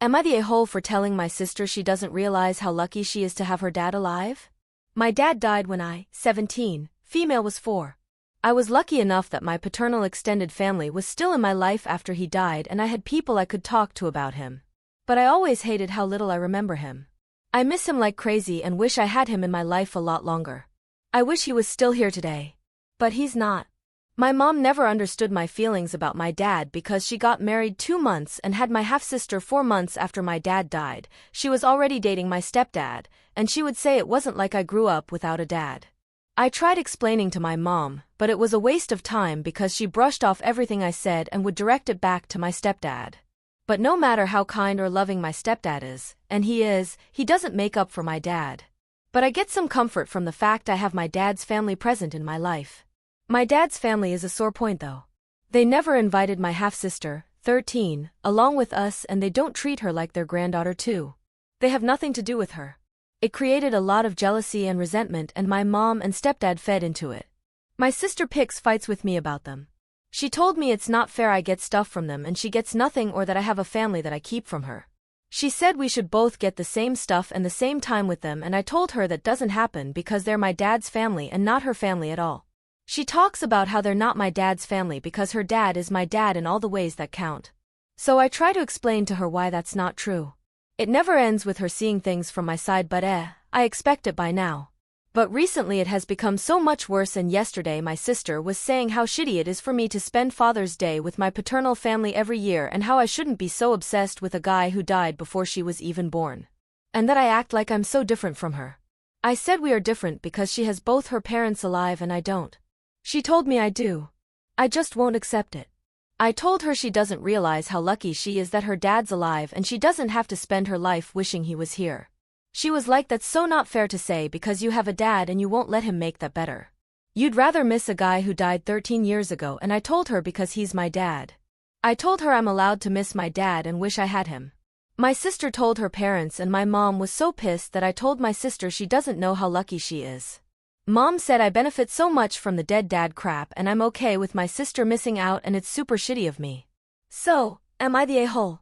Am I the a-hole for telling my sister she doesn't realize how lucky she is to have her dad alive? My dad died when I, 17, female was 4. I was lucky enough that my paternal extended family was still in my life after he died and I had people I could talk to about him. But I always hated how little I remember him. I miss him like crazy and wish I had him in my life a lot longer. I wish he was still here today. But he's not. My mom never understood my feelings about my dad because she got married 2 months and had my half-sister 4 months after my dad died. She was already dating my stepdad, and she would say it wasn't like I grew up without a dad. I tried explaining to my mom, but it was a waste of time because she brushed off everything I said and would direct it back to my stepdad. But no matter how kind or loving my stepdad is, and he doesn't make up for my dad. But I get some comfort from the fact I have my dad's family present in my life. My dad's family is a sore point though. They never invited my half-sister, 13, along with us and they don't treat her like their granddaughter too. They have nothing to do with her. It created a lot of jealousy and resentment and my mom and stepdad fed into it. My sister picks fights with me about them. She told me it's not fair I get stuff from them and she gets nothing or that I have a family that I keep from her. She said we should both get the same stuff and the same time with them and I told her that doesn't happen because they're my dad's family and not her family at all. She talks about how they're not my dad's family because her dad is my dad in all the ways that count. So I try to explain to her why that's not true. It never ends with her seeing things from my side but I expect it by now. But recently it has become so much worse and yesterday my sister was saying how shitty it is for me to spend Father's Day with my paternal family every year and how I shouldn't be so obsessed with a guy who died before she was even born. And that I act like I'm so different from her. I said we are different because she has both her parents alive and I don't. She told me I do. I just won't accept it. I told her she doesn't realize how lucky she is that her dad's alive and she doesn't have to spend her life wishing he was here. She was like, that's so not fair to say because you have a dad and you won't let him make that better. You'd rather miss a guy who died 13 years ago and I told her because he's my dad. I told her I'm allowed to miss my dad and wish I had him. My sister told her parents and my mom was so pissed that I told my sister she doesn't know how lucky she is. Mom said I benefit so much from the dead dad crap and I'm okay with my sister missing out and it's super shitty of me. So, am I the a-hole?